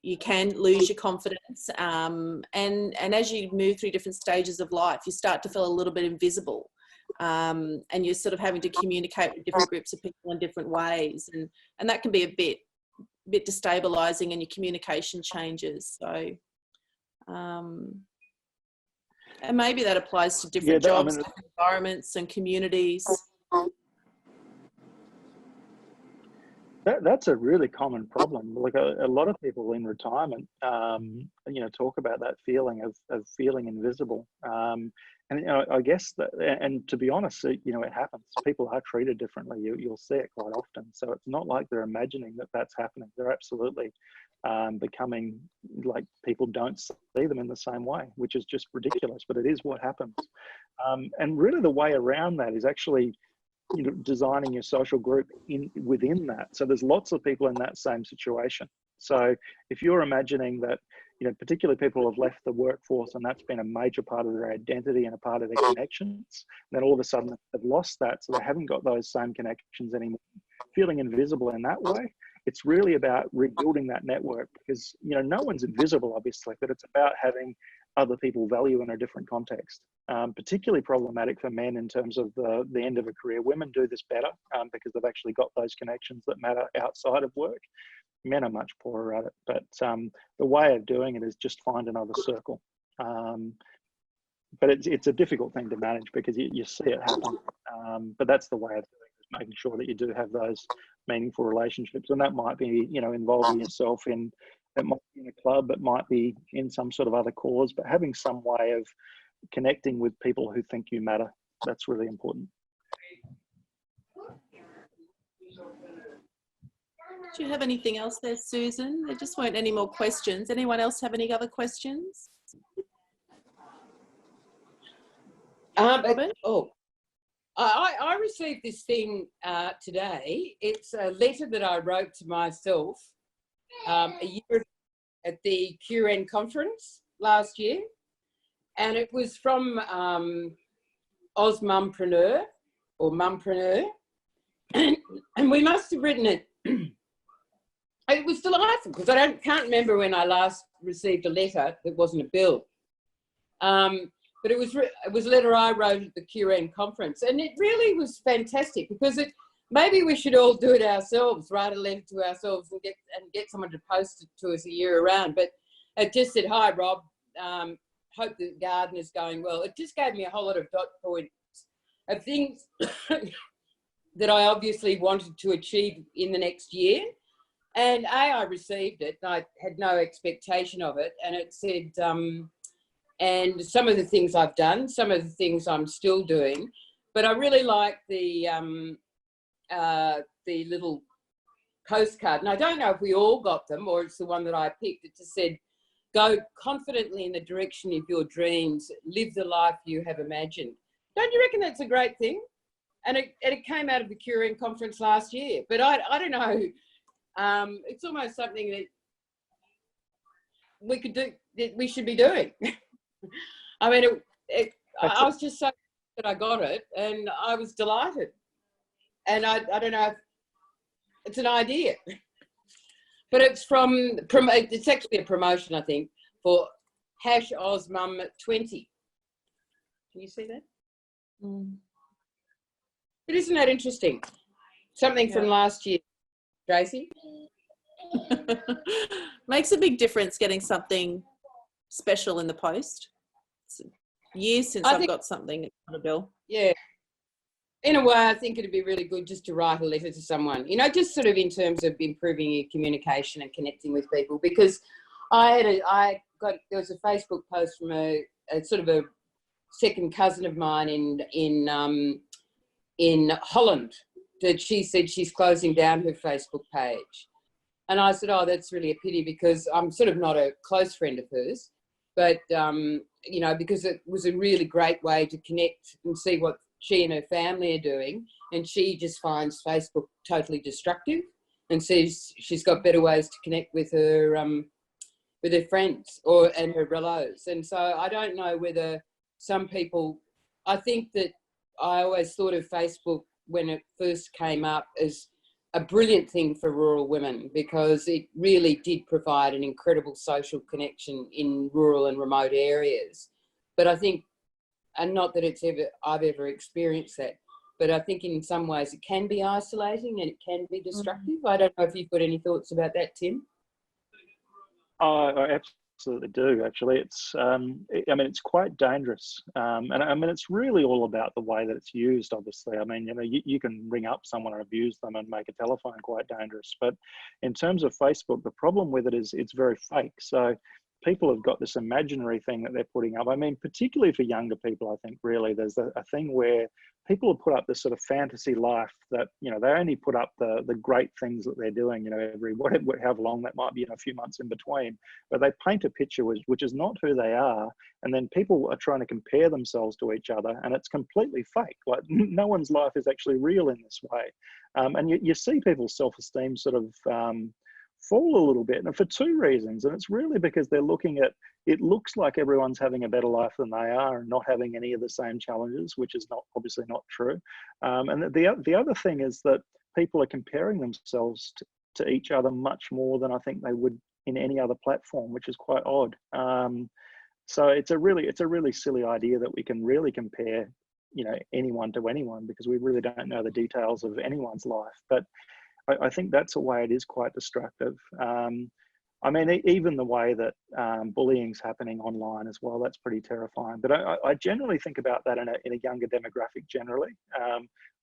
Speaker 4: you can lose your confidence. And as you move through different stages of life, you start to feel a little bit invisible. And you're sort of having to communicate with different groups of people in different ways. And that can be a bit destabilizing, and your communication changes. So, and maybe that applies to different jobs, different environments and communities.
Speaker 2: That's a really common problem. Like a lot of people in retirement, talk about that feeling of feeling invisible. And I guess that, and to be honest, it happens. People are treated differently. You'll see it quite often. So it's not like they're imagining that that's happening. They're absolutely becoming like people don't see them in the same way, which is just ridiculous. But it is what happens. And really, the way around that is actually designing your social group within that. So there's lots of people in that same situation. So if you're imagining that, particularly people have left the workforce and that's been a major part of their identity and a part of their connections, then all of a sudden they've lost that. So they haven't got those same connections anymore, feeling invisible in that way. It's really about rebuilding that network, because, no one's invisible, obviously, but it's about having other people value in a different context. Particularly problematic for men in terms of the end of a career. Women do this better because they've actually got those connections that matter outside of work. Men are much poorer at it, but the way of doing it is just find another circle. But it's a difficult thing to manage because you see it happen. But that's the way of doing it, is making sure that you do have those meaningful relationships, and that might be involving yourself in, it might be in a club, it might be in some sort of other cause, but having some way of connecting with people who think you matter, that's really important.
Speaker 4: Do you have anything else there, Susan? There just weren't any more questions. Anyone else have any other questions?
Speaker 5: I received this thing today. It's a letter that I wrote to myself a year at the QN conference last year, and it was from Oz Mumpreneur or Mumpreneur, and we must have written it. It was delightful because I can't remember when I last received a letter that wasn't a bill. But it was a letter I wrote at the QN conference, and it really was fantastic because maybe we should all do it ourselves, write a letter to ourselves and get someone to post it to us a year around. But it just said, "Hi, Rob. Hope the garden is going well." It just gave me a whole lot of dot points of things that I obviously wanted to achieve in the next year. And I received it. I had no expectation of it, and it said, and some of the things I've done, some of the things I'm still doing, but I really like the little postcard. And I don't know if we all got them or it's the one that I picked. It just said, "Go confidently in the direction of your dreams, live the life you have imagined." Don't you reckon that's a great thing? And it came out of the QN conference last year, but I don't know. It's almost something that we could do, that we should be doing. I mean, I was just so that I got it, and I was delighted. And I don't know if it's an idea, but it's it's actually a promotion, I think, for #OzMum20. Can you see that? But isn't that interesting? Something from last year, Tracy.
Speaker 4: Makes a big difference getting something special in the post. It's years since I've got something on a bill.
Speaker 5: Yeah. In a way, I think it'd be really good just to write a letter to someone, just sort of in terms of improving your communication and connecting with people. Because there was a Facebook post from a sort of a second cousin of mine in Holland, that she said she's closing down her Facebook page. And I said, "Oh, that's really a pity," because I'm sort of not a close friend of hers, but, because it was a really great way to connect and see what she and her family are doing. And she just finds Facebook totally destructive and says she's got better ways to connect with her friends and her relatives. And so I don't know whether some people, I think that I always thought of Facebook when it first came up as a brilliant thing for rural women, because it really did provide an incredible social connection in rural and remote areas. But I think, and not that I've ever experienced that, but I think in some ways it can be isolating and it can be destructive. I don't know if you've got any thoughts about that, Tim.
Speaker 2: I absolutely do, actually. It's, it's quite dangerous. And it's really all about the way that it's used, obviously. I mean, you can ring up someone and abuse them and make a telephone quite dangerous. But in terms of Facebook, the problem with it is it's very fake. So people have got this imaginary thing that they're putting up. I mean, particularly for younger people, I think really there's a thing where people have put up this sort of fantasy life that, you know, they only put up the great things that they're doing, you know, every however long that might be, you know, a few months in between, but they paint a picture which is not who they are. And then people are trying to compare themselves to each other, and it's completely fake. Like, no one's life is actually real in this way. And you see people's self-esteem sort of fall a little bit, and for two reasons. And it's really because they're looking at, it looks like everyone's having a better life than they are and not having any of the same challenges, which is not, obviously not true. And the other thing is that people are comparing themselves to each other much more than I think they would in any other platform, which is quite odd. So it's a really silly idea that we can really compare, you know, anyone to anyone, because we really don't know the details of anyone's life. But I think that's a way it is quite destructive. I mean, even the way that bullying's happening online as well, that's pretty terrifying. But I generally think about that in a younger demographic generally.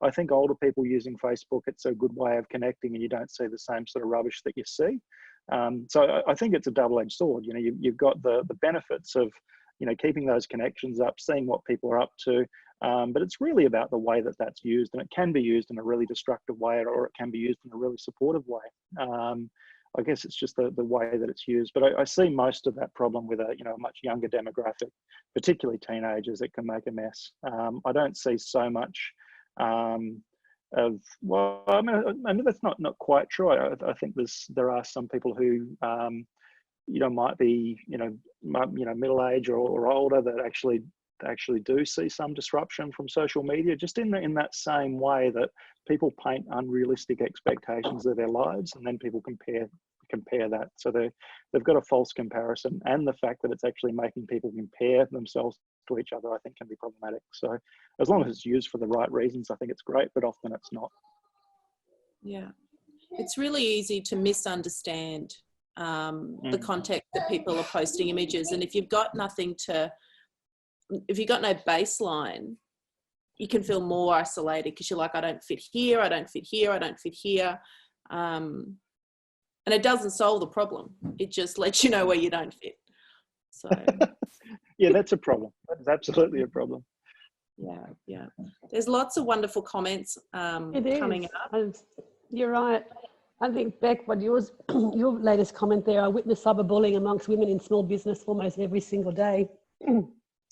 Speaker 2: I think older people using Facebook, it's a good way of connecting, and you don't see the same sort of rubbish that you see. So I think it's a double-edged sword. You know, you've got the benefits of, you know, keeping those connections up, seeing what people are up to. But it's really about the way that that's used, and it can be used in a really destructive way, or it can be used in a really supportive way. I guess it's just the way that it's used. But I see most of that problem with a much younger demographic, particularly teenagers. It can make a mess. I don't see so much of, well, I mean that's not quite true. I think there are some people who might be middle age or older that actually do see some disruption from social media, just in that same way that people paint unrealistic expectations of their lives, and then people compare that. So they've got a false comparison, and the fact that it's actually making people compare themselves to each other, I think, can be problematic. So as long as it's used for the right reasons, I think it's great, but often it's not.
Speaker 4: Yeah, it's really easy to misunderstand the context that people are posting images, and if you've got no baseline, you can feel more isolated because you're like, I don't fit here, I don't fit here, I don't fit here. And it doesn't solve the problem. It just lets you know where you don't fit. So
Speaker 2: yeah, that's a problem. That's absolutely a problem.
Speaker 4: Yeah. There's lots of wonderful comments coming up.
Speaker 3: And you're right. I think, Beck, your latest comment there, I witness cyberbullying amongst women in small business almost every single day.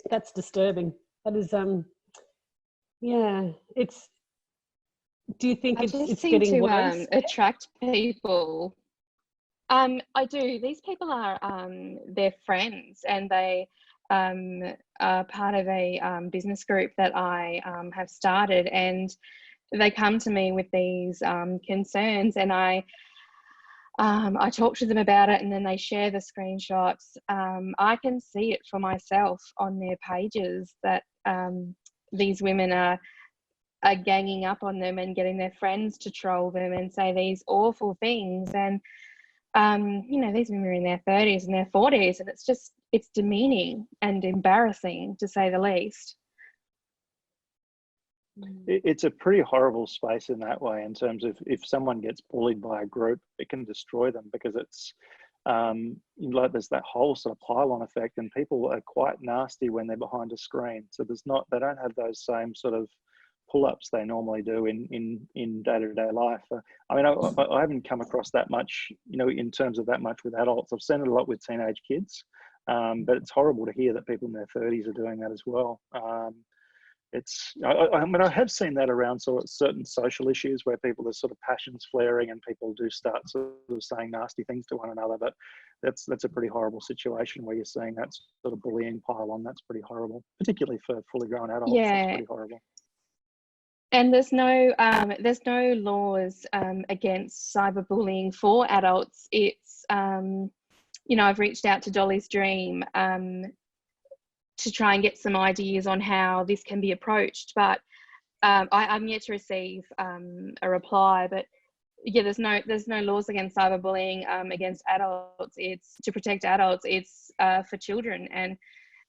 Speaker 3: That's disturbing. That is, it's, do you think it's getting worse?
Speaker 6: Attract people. I do. These people are, they're friends, and they are part of a business group that I have started, and they come to me with these concerns, and I talk to them about it, and then they share the screenshots. I can see it for myself on their pages that these women are ganging up on them and getting their friends to troll them and say these awful things. And, these women are in their 30s and their 40s, and it's demeaning and embarrassing, to say the least.
Speaker 2: It's a pretty horrible space in that way, in terms of if someone gets bullied by a group, it can destroy them, because it's like there's that whole sort of pile-on effect, and people are quite nasty when they're behind a screen. So they don't have those same sort of pull-ups they normally do in day-to-day life. I mean, I haven't come across that much, in terms of that much with adults. I've seen it a lot with teenage kids, but it's horrible to hear that people in their 30s are doing that as well. I have seen that around sort of certain social issues where people are sort of passions flaring and people do start sort of saying nasty things to one another. But that's a pretty horrible situation where you're seeing that sort of bullying pile on. That's pretty horrible, particularly for fully grown adults.
Speaker 6: Yeah.
Speaker 2: That's pretty horrible.
Speaker 6: And there's no laws against cyberbullying for adults. It's I've reached out to Dolly's Dream to try and get some ideas on how this can be approached, but I'm yet to receive a reply. But yeah, there's no laws against cyberbullying against adults. It's to protect adults. It's for children, and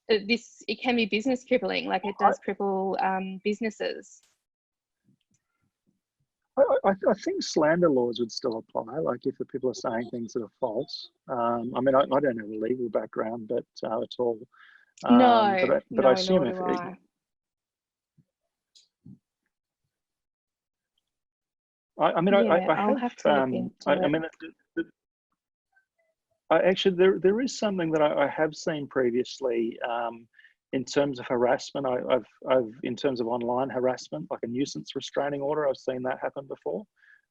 Speaker 6: it can be business crippling. Like, it does cripple businesses.
Speaker 2: I think slander laws would still apply. Like if the people are saying things that are false. I mean, I don't have a legal background, but at all.
Speaker 6: No,
Speaker 2: But I
Speaker 6: no,
Speaker 2: assume
Speaker 6: nor
Speaker 2: if
Speaker 6: do I.
Speaker 2: I mean,
Speaker 6: Yeah,
Speaker 2: I
Speaker 6: I'll have to look into
Speaker 2: I
Speaker 6: it.
Speaker 2: mean, actually, there is something that I have seen previously in terms of harassment. I've in terms of online harassment, like a nuisance restraining order. I've seen that happen before.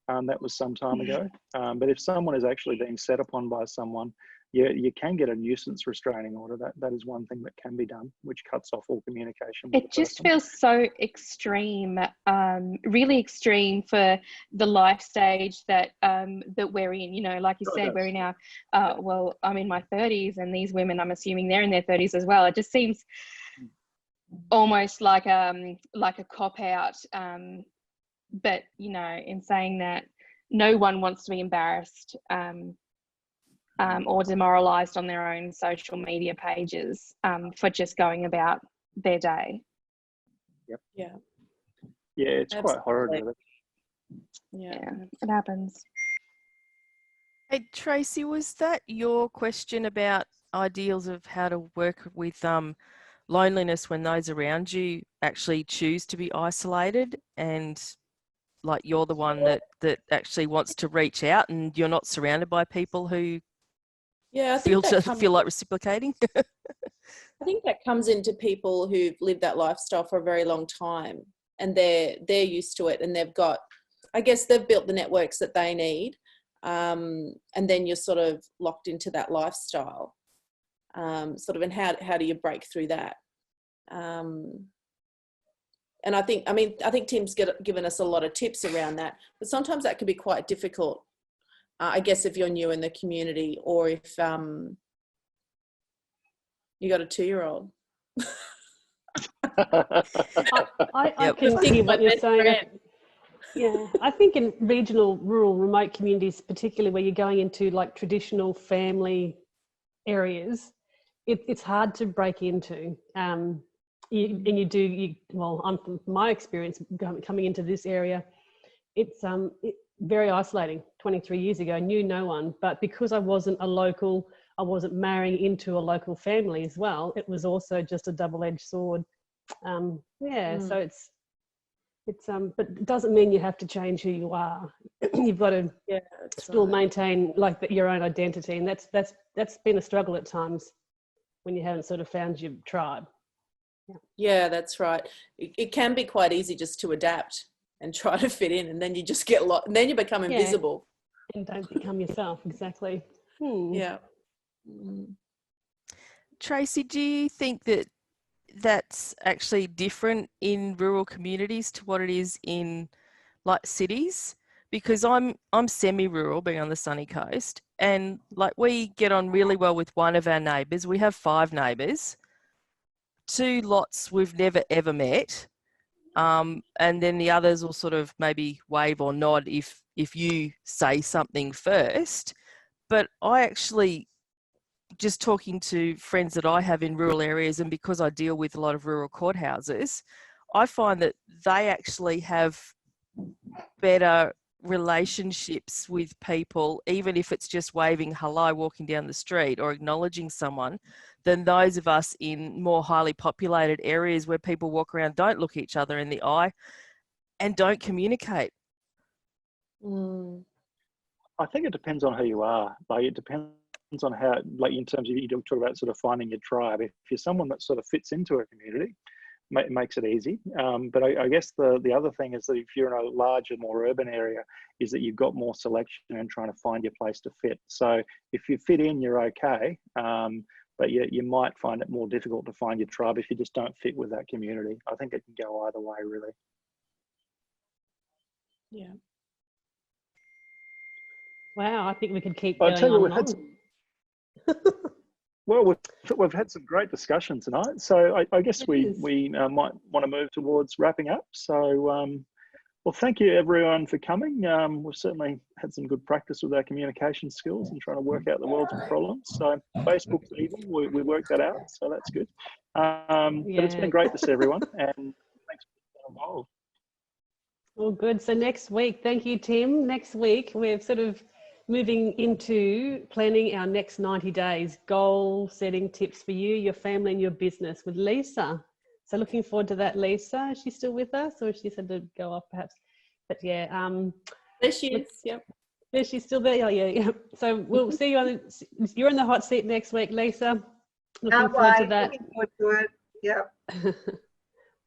Speaker 2: That was some time ago. But if someone is actually being set upon by someone, you can get a nuisance restraining order. That is one thing that can be done, which cuts off all communication with
Speaker 6: It
Speaker 2: the
Speaker 6: just
Speaker 2: person.
Speaker 6: feels so extreme, really extreme for the life stage that that we're in. You know, like you said, we're in our, well, I'm in my 30s, and these women, I'm assuming they're in their 30s as well. It just seems almost like a cop out. But you know, in saying that, no one wants to be embarrassed or demoralized on their own social media pages for just going about their day.
Speaker 2: Yep.
Speaker 4: Yeah.
Speaker 2: Yeah, it's quite horrid,
Speaker 4: Absolutely.
Speaker 2: really.
Speaker 6: Yeah, it happens.
Speaker 7: Hey, Tracy, was that your question about ideals of how to work with loneliness when those around you actually choose to be isolated, and like you're the one that actually wants to reach out and you're not surrounded by people who
Speaker 4: I
Speaker 7: feel
Speaker 4: think that
Speaker 7: feel like reciprocating?
Speaker 4: I think that comes into people who've lived that lifestyle for a very long time, and they're used to it, and they've got, I guess they've built the networks that they need, and then you're sort of locked into that lifestyle, sort of, and how do you break through that? And I think Tim's given us a lot of tips around that, but sometimes that can be quite difficult. I guess if you're new in the community, or if you got a 2-year-old.
Speaker 3: I can see what you're saying. Yeah, I think in regional, rural, remote communities, particularly where you're going into like traditional family areas, it's hard to break into. Well, from my experience coming into this area, it's very isolating. 23 years ago, I knew no one, but because I wasn't a local, I wasn't marrying into a local family as well, it was also just a double-edged sword. So it's but it doesn't mean you have to change who you are. You've got to still maintain like your own identity, and that's been a struggle at times when you haven't sort of found your tribe.
Speaker 4: Yeah, that's right. It can be quite easy just to adapt and try to fit in, and then you just get lost, and then you become invisible.
Speaker 3: And don't become yourself, exactly.
Speaker 4: Yeah.
Speaker 7: Tracy, do you think that that's actually different in rural communities to what it is in like cities? Because I'm semi-rural, being on the sunny coast, and like we get on really well with one of our neighbours. We have 5 neighbours, 2 lots we've never ever met, and then the others will sort of maybe wave or nod if you say something first. But I actually, just talking to friends that I have in rural areas, and because I deal with a lot of rural courthouses, I find that they actually have better relationships with people, even if it's just waving hello walking down the street or acknowledging someone, than those of us in more highly populated areas where people walk around, don't look each other in the eye and don't communicate.
Speaker 2: I think it depends on who you are. Like it depends on how, like in terms of, you talk about sort of finding your tribe. If you're someone that sort of fits into a community, it makes it easy. But I guess the other thing is that if you're in a larger, more urban area, is that you've got more selection and trying to find your place to fit. So if you fit in, you're okay. But you might find it more difficult to find your tribe if you just don't fit with that community. I think it can go either way, really.
Speaker 4: Yeah.
Speaker 3: Wow, I think we could keep
Speaker 2: I'll
Speaker 3: going
Speaker 2: tell you,
Speaker 3: on and on.
Speaker 2: Well, we've had some great discussion tonight, so I guess we might want to move towards wrapping up. So, well, thank you everyone for coming. We've certainly had some good practice with our communication skills and trying to work out the world's problems. So Facebook's evil, we worked that out, so that's good. But it's been great to see everyone, and thanks for being involved.
Speaker 3: All good. So next week, thank you, Tim. Next week, we're sort of moving into planning our next 90 days, goal setting tips for you, your family and your business with Lisa. So looking forward to that, Lisa. Is she still with us, or she said to go off perhaps? But yeah.
Speaker 4: There she is, yep.
Speaker 3: Is she still there? Oh, yeah. So we'll see you you're in the hot seat next week, Lisa. Looking forward to that.
Speaker 8: Looking forward to it. Yep.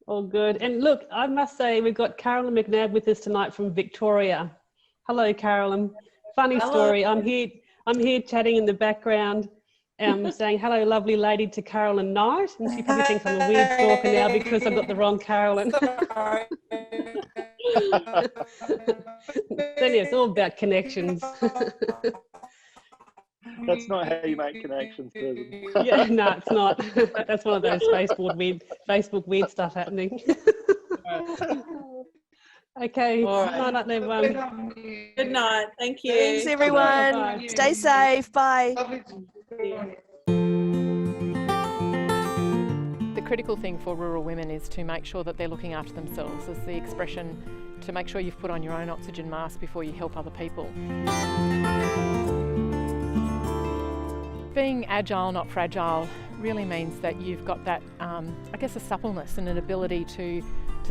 Speaker 3: All good. And look, I must say we've got Carolyn McNabb with us tonight from Victoria. Hello, Carolyn. Funny story. I'm here chatting in the background, saying hello, lovely lady, to Carolyn Knight, and she probably thinks I'm a weird stalker now because I've got the wrong Carolyn.
Speaker 5: Sorry.
Speaker 3: So yeah, it's all about connections.
Speaker 2: That's not how you make connections, Susan.
Speaker 3: Yeah, no, it's not. That's one of those Facebook weird stuff happening. Okay,
Speaker 4: All right.
Speaker 3: night, everyone.
Speaker 4: Good night. Thank you.
Speaker 7: Thanks, everyone.
Speaker 3: Bye.
Speaker 7: Stay safe. Bye.
Speaker 1: The critical thing for rural women is to make sure that they're looking after themselves. As the expression, to make sure you've put on your own oxygen mask before you help other people. Being agile, not fragile, really means that you've got that, I guess, a suppleness and an ability to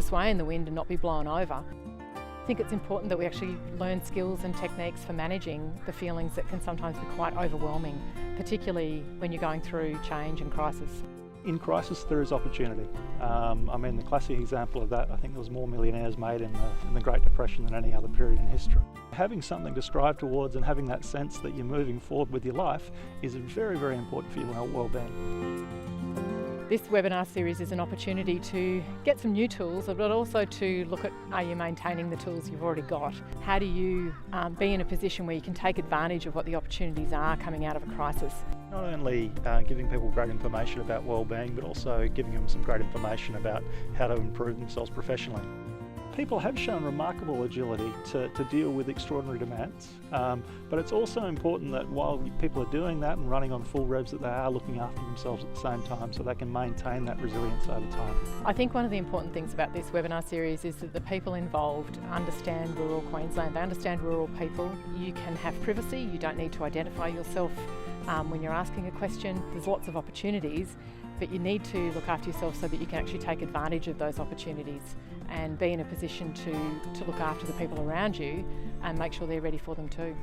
Speaker 1: sway in the wind and not be blown over. I think it's important that we actually learn skills and techniques for managing the feelings that can sometimes be quite overwhelming, particularly when you're going through change and crisis.
Speaker 2: In crisis, there is opportunity. I mean, the classic example of that, I think there was more millionaires made in the Great Depression than any other period in history. Having something to strive towards and having that sense that you're moving forward with your life is very, very important for your well-being.
Speaker 1: This webinar series is an opportunity to get some new tools, but also to look at, are you maintaining the tools you've already got? How do you be in a position where you can take advantage of what the opportunities are coming out of a crisis?
Speaker 2: Not only giving people great information about well-being, but also giving them some great information about how to improve themselves professionally. People have shown remarkable agility to deal with extraordinary demands, but it's also important that while people are doing that and running on full revs, that they are looking after themselves at the same time so they can maintain that resilience over time.
Speaker 1: I think one of the important things about this webinar series is that the people involved understand rural Queensland, they understand rural people. You can have privacy, you don't need to identify yourself when you're asking a question. There's lots of opportunities, but you need to look after yourself so that you can actually take advantage of those opportunities and be in a position to look after the people around you and make sure they're ready for them too.